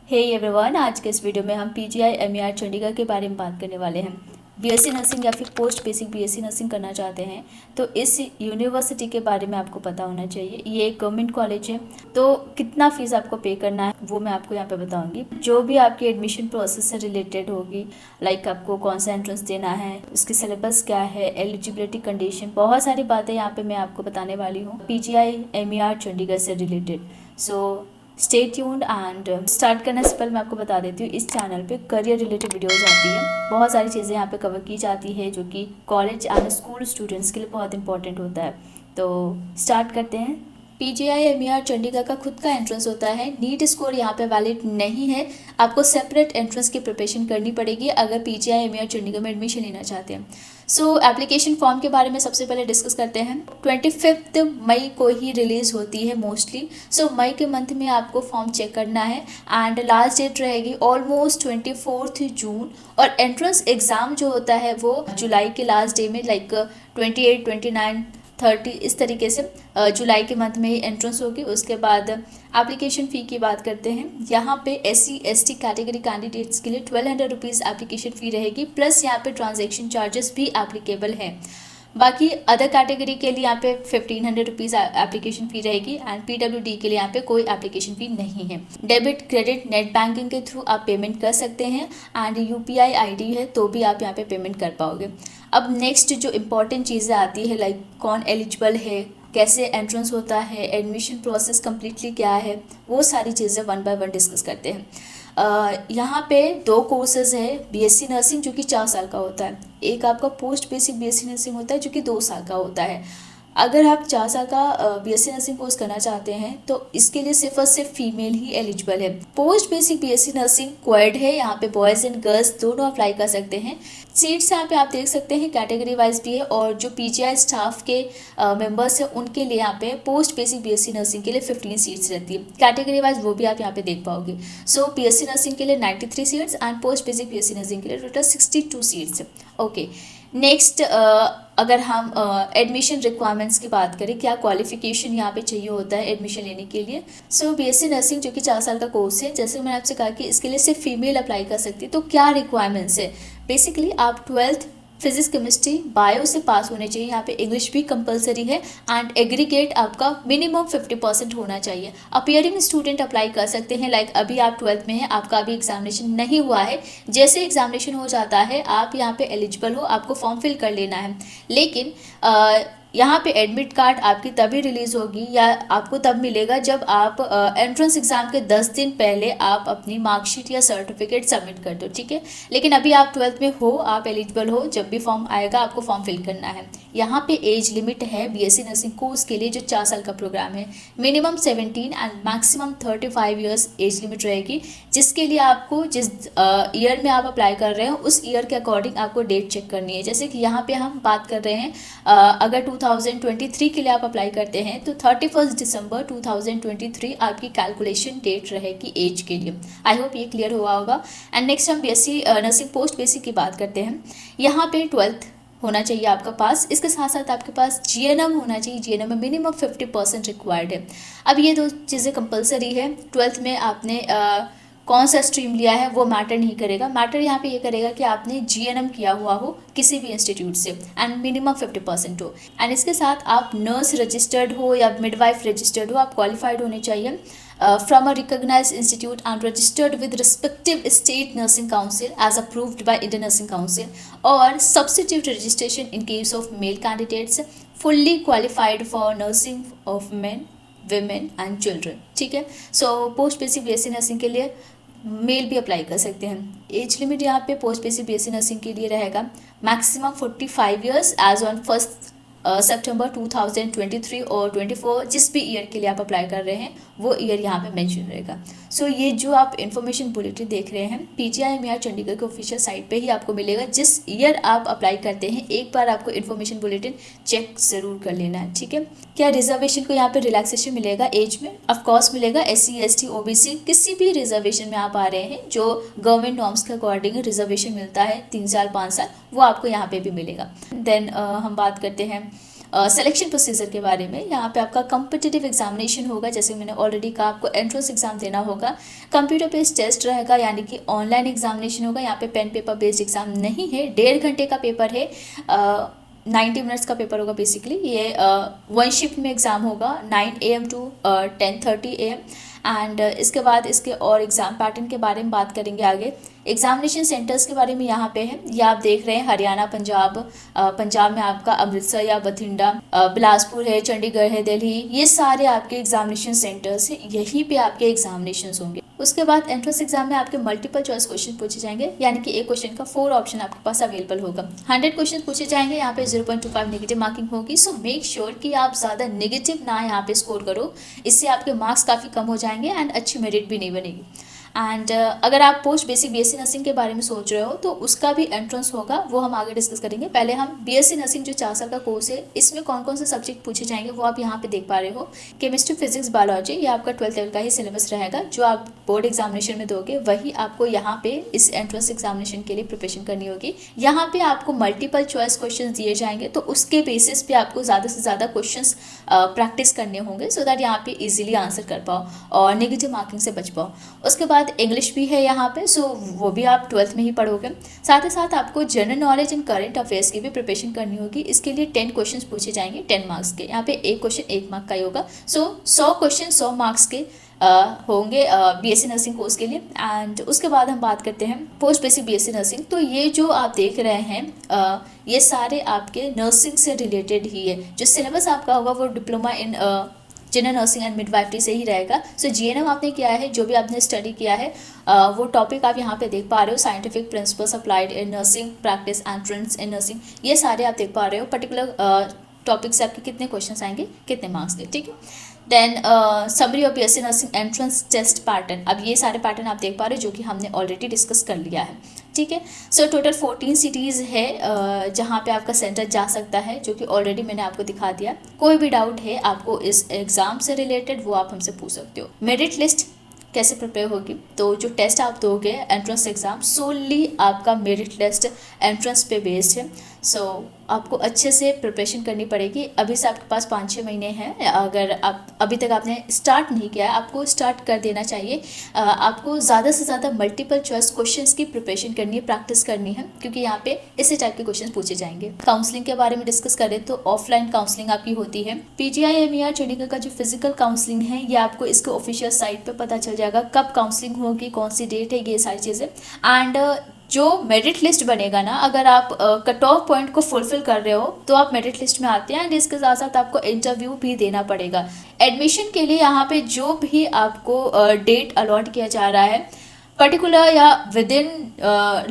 Hey everyone, आज के इस वीडियो में हम पीजीआई एमईआर चंडीगढ़ के बारे में बात करने वाले हैं। बीएससी नर्सिंग या फिर पोस्ट बेसिक बीएससी नर्सिंग करना चाहते हैं तो इस यूनिवर्सिटी के बारे में आपको पता होना चाहिए। ये एक गवर्नमेंट कॉलेज है, तो कितना फीस आपको पे करना है वो मैं आपको यहाँ पे बताऊंगी। जो भी आपकी एडमिशन प्रोसेस से रिलेटेड होगी, लाइक आपको कौन सा एंट्रेंस देना है, उसकी सिलेबस क्या है, एलिजिबिलिटी कंडीशन, बहुत सारी बातें यहाँ पे मैं आपको बताने वाली हूँ पीजीआई एमईआर चंडीगढ़ से related. So stay tuned and start करने से पहले मैं आपको बता देती हूँ, इस चैनल पे करियर रिलेटेड वीडियोस आती है। बहुत सारी चीज़ें यहाँ पे कवर की जाती है जो कि कॉलेज एंड स्कूल स्टूडेंट्स के लिए बहुत इंपॉर्टेंट होता है। तो स्टार्ट करते हैं। पीजीआई एमईआर चंडीगढ़ का खुद का एंट्रेंस होता है। नीट स्कोर यहाँ पे वैलिड नहीं है, आपको सेपरेट एंट्रेंस की प्रिपरेशन करनी पड़ेगी अगर पीजीआई एमईआर चंडीगढ़ में एडमिशन लेना चाहते हैं। सो एप्लीकेशन फॉर्म के बारे में सबसे पहले डिस्कस करते हैं। 25 मई को ही रिलीज़ होती है मोस्टली। सो मई के मंथ में आपको फॉर्म चेक करना है एंड लास्ट डेट रहेगी ऑलमोस्ट 24 जून। और एंट्रेंस एग्ज़ाम जो होता है वो जुलाई के लास्ट डे में, लाइक 28, 29, 30 इस तरीके से जुलाई के मंथ में ही एंट्रेंस होगी। उसके बाद एप्लीकेशन फ़ी की बात करते हैं। यहाँ पे SC/ST कैटेगरी कैंडिडेट्स के लिए 1200 रुपीज़ एप्लीकेशन फ़ी रहेगी, प्लस यहाँ पे ट्रांजैक्शन चार्जेस भी एप्लीकेबल हैं। बाकी अदर कैटेगरी के लिए यहाँ पे 1500 रुपीज़ एप्लीकेशन फ़ी रहेगी एंड PWD के लिए यहाँ पे कोई एप्लीकेशन फ़ी नहीं है। डेबिट, क्रेडिट, नेट बैंकिंग के थ्रू आप पेमेंट कर सकते हैं एंड UPI ID है तो भी आप यहाँ पे पेमेंट कर पाओगे। अब नेक्स्ट जो इम्पॉर्टेंट चीज़ें आती है, लाइक कौन एलिजिबल है, कैसे एंट्रेंस होता है, एडमिशन प्रोसेस कम्प्लीटली क्या है, वो सारी चीज़ें वन बाय वन डिस्कस करते हैं। यहाँ पे 2 कोर्सेज़ है। बीएससी नर्सिंग जो कि 4 साल का होता है, एक आपका पोस्ट बेसिक बीएससी नर्सिंग होता है जो कि 2 साल का होता है। अगर आप 4 साल का बीएससी नर्सिंग कोर्स करना चाहते हैं तो इसके लिए सिर्फ और सिर्फ फीमेल ही एलिजिबल है। Post basic BSc nursing quad है, यहाँ पे बॉयज़ एंड गर्ल्स दोनों अप्लाई कर सकते हैं। सीट्स यहाँ पे आप देख सकते हैं कैटेगरी वाइज भी है, और जो पीजीआई स्टाफ के मेंबर्स हैं उनके लिए यहाँ पे पोस्ट बेसिक बीएससी नर्सिंग के लिए 15 सीट्स रहती है। कैटेगरी वाइज वो भी आप यहाँ पे देख पाओगे। सो बीएससी नर्सिंग के लिए 93 seats and post basic BSc nursing के लिए टोटल 62 सीट्स। ओके, नेक्स्ट अगर हम एडमिशन रिक्वायरमेंट्स की बात करें, क्या क्वालिफिकेशन यहाँ पे चाहिए होता है एडमिशन लेने के लिए। सो बीएससी नर्सिंग जो कि 4 साल का कोर्स है, जैसे मैंने आपसे कहा कि इसके लिए सिर्फ फीमेल अप्लाई कर सकती है। तो क्या रिक्वायरमेंट्स है, बेसिकली आप 12th फिजिक्स, केमिस्ट्री, बायो से पास होने चाहिए। यहाँ पे इंग्लिश भी कंपलसरी है एंड एग्रीगेट आपका मिनिमम 50% होना चाहिए। अपीयरिंग स्टूडेंट अप्लाई कर सकते हैं, लाइक अभी आप 12th में हैं, आपका अभी एग्जामिनेशन नहीं हुआ है, जैसे एग्जामिनेशन हो जाता है आप यहाँ पे एलिजिबल हो, आपको फॉर्म फिल कर लेना है। लेकिन यहाँ पे एडमिट कार्ड आपकी तभी रिलीज़ होगी या आपको तब मिलेगा जब आप एंट्रेंस एग्ज़ाम के 10 दिन पहले आप अपनी मार्कशीट या सर्टिफिकेट सबमिट कर दो, ठीक है। लेकिन अभी आप 12th में हो, आप एलिजिबल हो, जब भी फॉर्म आएगा आपको फॉर्म फिल करना है। यहाँ पे एज लिमिट है बीएससी नर्सिंग कोर्स के लिए जो 4 साल का प्रोग्राम है, minimum 17 and maximum 35 years age limit रहेगी, जिसके लिए आपको जिस ईयर में आप अप्लाई कर रहे हो उस ईयर के अकॉर्डिंग आपको डेट चेक करनी है। जैसे कि यहाँ पे हम बात कर रहे हैं, अगर 2023 के लिए आप अप्लाई करते हैं तो 31 दिसंबर 2023 आपकी कैलकुलेशन डेट रहेगी एज के लिए। आई होप ये क्लियर हुआ होगा। एंड नेक्स्ट हम बीएससी नर्सिंग पोस्ट बेसिक की बात करते हैं। यहाँ पे 12th होना चाहिए आपका पास, इसके साथ साथ आपके पास GNM होना चाहिए। GNM में मिनिमम 50% रिक्वायर्ड है। अब ये 2 चीज़ें कंपलसरी है। 12th में आपने कौन सा स्ट्रीम लिया है वो मैटर नहीं करेगा, मैटर यहाँ पे ये करेगा कि आपने GNM किया हुआ हो किसी भी इंस्टीट्यूट से एंड मिनिमम 50% हो। एंड इसके साथ आप नर्स रजिस्टर्ड हो या मिडवाइफ रजिस्टर्ड हो, आप क्वालिफाइड होने चाहिए from a recognized institute and registered with respective state nursing council as approved by Indian Nursing Council, or substitute registration in case of male candidates fully qualified for nursing of men, women and children, ठीक है। So post basic BSc nursing के लिए mail भी apply कर सकते हैं। Age limit यहाँ पे पोस्ट बेसिक बीएससी नर्सिंग के लिए रहेगा मैक्सिमम 45 ईयर्स एज ऑन 1 सितंबर 2023 और 24, जिस भी ईयर के लिए आप अप्लाई कर रहे हैं वो ईयर यहाँ पे मेंशन रहेगा। सो ये जो आप इन्फॉर्मेशन बुलेटिन देख रहे हैं पीजीआई एमईआर चंडीगढ़ के ऑफिशियल साइट पे ही आपको मिलेगा। जिस ईयर आप अप्लाई करते हैं एक बार आपको इन्फॉर्मेशन बुलेटिन चेक ज़रूर कर लेना है, ठीक है। क्या रिजर्वेशन को यहाँ पे रिलैक्सेशन मिलेगा एज में? ऑफकोर्स मिलेगा। SC ST OBC किसी भी रिजर्वेशन में आप आ रहे हैं, जो गवर्नमेंट नॉर्म्स के अकॉर्डिंग रिजर्वेशन मिलता है 3 साल 5 साल, वो आपको यहाँ पे भी मिलेगा। देन हम बात करते हैं सिलेक्शन प्रोसीजर के बारे में। यहाँ पे आपका कॉम्पिटिटिव एग्जामिनेशन होगा, जैसे मैंने ऑलरेडी कहा आपको एंट्रेंस एग्जाम देना होगा, कंप्यूटर बेस्ड टेस्ट रहेगा यानी कि ऑनलाइन एग्जामिनेशन होगा। यहाँ पे पेन पेपर बेस्ड एग्जाम नहीं है, 1.5 घंटे का पेपर है, 90 मिनट्स का पेपर होगा बेसिकली। ये वन शिफ्ट में एग्ज़ाम होगा 9 AM to 10:30 AM। एंड इसके बाद इसके और एग्ज़ाम पैटर्न के बारे में बात करेंगे आगे। एग्जामिनेशन सेंटर्स के बारे में यहाँ पे है, ये आप देख रहे हैं हरियाणा, पंजाब, पंजाब में आपका अमृतसर या बठिंडा, बिलासपुर है, चंडीगढ़ है, दिल्ली, ये सारे आपके एग्जामिनेशन सेंटर्स हैं, यहीं पे आपके एग्जामिनेशन होंगे। उसके बाद एंट्रेंस एग्जाम में आपके मल्टीपल चॉइस क्वेश्चन पूछे जाएंगे, यानी कि एक क्वेश्चन का 4 ऑप्शन आपके पास अवेलेबल होगा। 100 क्वेश्चन पूछे जाएंगे, यहाँ पे 0.25 नेगेटिव मार्किंग होगी। सो मेक श्योर कि आप ज़्यादा नेगेटिव ना यहाँ पे स्कोर करो, इससे आपके मार्क्स काफ़ी कम हो जाएंगे एंड अच्छी मेरिट भी नहीं बनेगी। एंड अगर आप पोस्ट बेसिक बीएससी नर्सिंग के बारे में सोच रहे हो तो उसका भी एंट्रेंस होगा, वो हम आगे डिस्कस करेंगे। पहले हम बीएससी नर्सिंग जो 4 साल का कोर्स है, इसमें कौन कौन से सब्जेक्ट पूछे जाएंगे वो आप यहाँ पे देख पा रहे हो। केमिस्ट्री, फिजिक्स, बायोलॉजी, ये आपका 12th लेवल का ही सिलेबस रहेगा। जो आप बोर्ड एग्जामिनेशन में दोगे वही आपको यहाँ पे इस एंट्रेंस एग्जामिनेशन के लिए प्रिपरेशन करनी होगी। यहाँ पे आपको मल्टीपल चॉइस क्वेश्चन दिए जाएंगे, तो उसके बेसिस पे आपको ज़्यादा से ज़्यादा क्वेश्चन प्रैक्टिस करने होंगे, सो दैट यहाँ पे ईजिली आंसर कर पाओ और नेगेटिव मार्किंग से बच पाओ। उसके बाद इंग्लिश भी है यहाँ पे, सो वो भी आप 12th में ही पढ़ोगे। साथ ही साथ आपको general knowledge and current affairs की भी प्रिपरेशन करनी होगी। इसके लिए 10 क्वेश्चन पूछे जाएंगे 10 मार्क्स के। यहाँ पे एक क्वेश्चन 1 मार्क का ही होगा। सो 100 क्वेश्चन 100 मार्क्स के होंगे बीएससी नर्सिंग कोर्स के लिए। एंड उसके बाद हम बात करते हैं पोस्ट बेसिक बीएससी नर्सिंग। तो ये जो आप देख रहे हैं ये सारे आपके नर्सिंग से रिलेटेड ही है। जो सिलेबस आपका होगा वो diploma in general nursing and midwifery से ही रहेगा। सो जीएनएम आपने किया है, जो भी आपने स्टडी किया है वो टॉपिक आप यहाँ पे देख पा रहे हो। Scientific principles applied in nursing practice and trends in nursing, ये सारे आप देख पा रहे हो। पर्टिकुलर टॉपिक से आपके कितने क्वेश्चन आएंगे, कितने मार्क्स के, ठीक है। Then summary of BSc nursing entrance test pattern, अब ये सारे पैटर्न आप देख पा रहे हो जो कि हमने ऑलरेडी डिस्कस कर लिया है, ठीक है। सो टोटल 14 सिटीज़ है जहाँ पे आपका सेंटर जा सकता है, जो कि ऑलरेडी मैंने आपको दिखा दिया। कोई भी डाउट है आपको इस एग्ज़ाम से रिलेटेड वो आप हमसे पूछ सकते हो। मेरिट लिस्ट कैसे प्रिपेयर होगी, तो जो टेस्ट आप दोगे एंट्रेंस एग्ज़ाम सोली आपका मेरिट लिस्ट एंट्रेंस पे बेस्ड है। सो आपको अच्छे से प्रिपरेशन करनी पड़ेगी। अभी से आपके पास 5-6 महीने हैं। अगर आप अभी तक आपने स्टार्ट नहीं किया है, आपको स्टार्ट कर देना चाहिए। आपको ज़्यादा से ज़्यादा मल्टीपल चॉइस क्वेश्चंस की प्रिपरेशन करनी है, प्रैक्टिस करनी है, क्योंकि यहाँ पे इसी टाइप के क्वेश्चन पूछे जाएंगे। काउंसलिंग के बारे में डिस्कस करें तो ऑफलाइन काउंसलिंग आपकी होती है। PGI-MER चंडीगढ़ का जो फिजिकल काउंसलिंग है ये आपको इसके ऑफिशियल साइट पर पता चल जाएगा कब काउंसलिंग होगी, कौन सी डेट है, ये सारी चीज़ें। एंड जो मेरिट लिस्ट बनेगा ना, अगर आप कट ऑफ पॉइंट को फुलफिल कर रहे हो तो आप मेरिट लिस्ट में आते हैं। एंड इसके साथ साथ आपको इंटरव्यू भी देना पड़ेगा। एडमिशन के लिए यहाँ पे जो भी आपको डेट अलॉट किया जा रहा है पर्टिकुलर या विद इन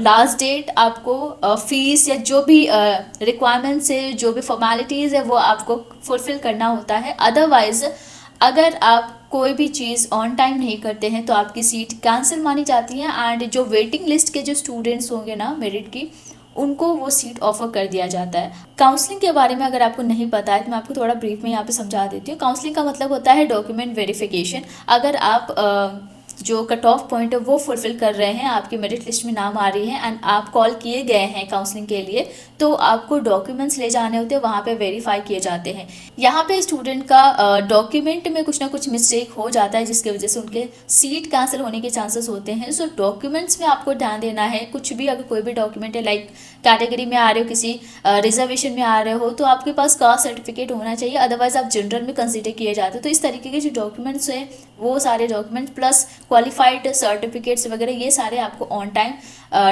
लास्ट डेट, आपको फीस या जो भी रिक्वायरमेंट्स है, जो भी फॉर्मेलिटीज़ है वो आपको फुलफिल करना होता है। अदरवाइज अगर आप कोई भी चीज़ ऑन टाइम नहीं करते हैं तो आपकी सीट कैंसिल मानी जाती है। एंड जो वेटिंग लिस्ट के जो स्टूडेंट्स होंगे ना मेरिट की, उनको वो सीट ऑफर कर दिया जाता है। काउंसलिंग के बारे में अगर आपको नहीं पता है तो मैं आपको थोड़ा ब्रीफ में यहाँ पे समझा देती हूँ। काउंसलिंग का मतलब होता है डॉक्यूमेंट वेरिफिकेशन। अगर आप जो कट ऑफ पॉइंट है वो फुलफिल कर रहे हैं, आपकी मेरिट लिस्ट में नाम आ रही है एंड आप कॉल किए गए हैं काउंसलिंग के लिए, तो आपको डॉक्यूमेंट्स ले जाने होते हैं, वहाँ पे वेरीफाई किए जाते हैं। यहाँ पे स्टूडेंट का डॉक्यूमेंट में कुछ ना कुछ मिस्टेक हो जाता है जिसकी वजह से उनके सीट कैंसिल होने के चांसेस होते हैं। सो डॉक्यूमेंट्स में आपको ध्यान देना है। कुछ भी अगर कोई भी डॉक्यूमेंट है, लाइक कैटेगरी में आ रहे हो, किसी रिजर्वेशन में आ रहे हो, तो आपके पास कास्ट सर्टिफिकेट होना चाहिए, अदरवाइज आप जनरल में कंसिडर किए जाते हो। तो इस तरीके के जो डॉक्यूमेंट्स हैं वो सारे डॉक्यूमेंट्स प्लस क्वालिफाइड सर्टिफिकेट्स वगैरह, ये सारे आपको ऑन टाइम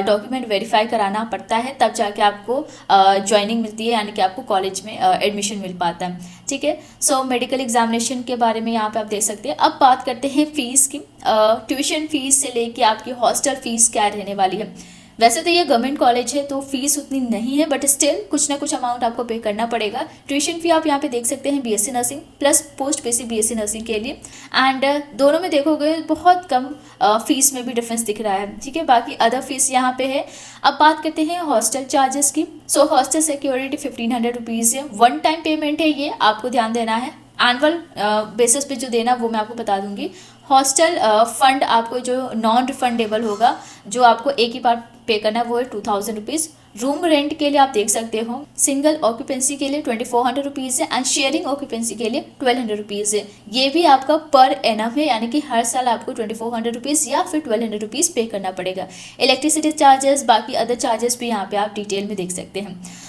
डॉक्यूमेंट वेरीफाई कराना पड़ता है, तब जाके आपको ज्वाइनिंग मिलती है, यानी कि आपको कॉलेज में एडमिशन मिल पाता है, ठीक है। सो मेडिकल एग्जामिनेशन के बारे में यहाँ पे आप देख सकते हैं। अब बात करते हैं फ़ीस की। ट्यूशन फ़ीस से लेके आपकी हॉस्टल फ़ीस क्या रहने वाली है। वैसे तो ये गवर्नमेंट कॉलेज है तो फीस उतनी नहीं है, बट स्टिल कुछ ना कुछ अमाउंट आपको पे करना पड़ेगा। ट्यूशन फी आप यहाँ पे देख सकते हैं BSc nursing plus post basic BSc nursing के लिए। एंड दोनों में देखोगे बहुत कम फीस में भी डिफरेंस दिख रहा है, ठीक है। बाकी अदर फीस यहाँ पे है। अब बात करते हैं हॉस्टल चार्जेस की। सो हॉस्टल सिक्योरिटी 1500 रुपीज़ है, वन टाइम पेमेंट है, ये आपको ध्यान देना है। एनुअल बेसिस पे जो देना वो मैं आपको बता दूंगी। हॉस्टल फंड आपको जो नॉन रिफंडेबल होगा, जो आपको एक ही बार पे करना है, वो है 2000 रुपीज़। रूम रेंट के लिए आप देख सकते हो, सिंगल ऑक्यूपेंसी के लिए 2400 रुपीज़ है एंड शेयरिंग ऑक्यूपेंसी के लिए 1200 रुपीज़ है। ये भी आपका पर एनम है, यानी कि हर साल आपको 2400 रुपीज़ या फिर 1200 रुपीज़ पे करना पड़ेगा। इलेक्ट्रिसिटी चार्जेस, बाकी अदर चार्जेस भी यहाँ पे आप डिटेल में देख सकते हैं।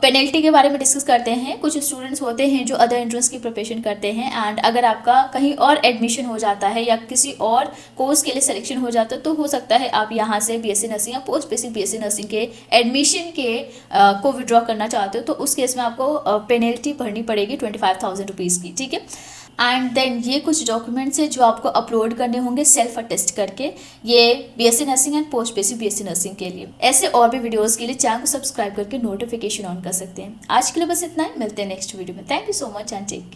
पेनल्टी के बारे में डिस्कस करते हैं। कुछ स्टूडेंट्स होते हैं जो अदर एंट्रेंस की प्रिपरेशन करते हैं एंड अगर आपका कहीं और एडमिशन हो जाता है या किसी और कोर्स के लिए सिलेक्शन हो जाता है तो हो सकता है आप यहाँ से बीएससी नर्सिंग या पोस्ट बेसिक बीएससी नर्सिंग के एडमिशन के को विड्रॉ करना चाहते हो तो उस केस में आपको पेनल्टी भरनी पड़ेगी 25,000 रुपीज़ की, ठीक है। एंड देन ये कुछ डॉक्यूमेंट्स है जो आपको अपलोड करने होंगे सेल्फ अटेस्ट करके, ये BSc nursing and post basic BSc nursing के लिए। ऐसे और भी वीडियोस के लिए चैनल को सब्सक्राइब करके नोटिफिकेशन ऑन कर सकते हैं। आज के लिए बस इतना ही, मिलते हैं नेक्स्ट वीडियो में। Thank you so much and take care.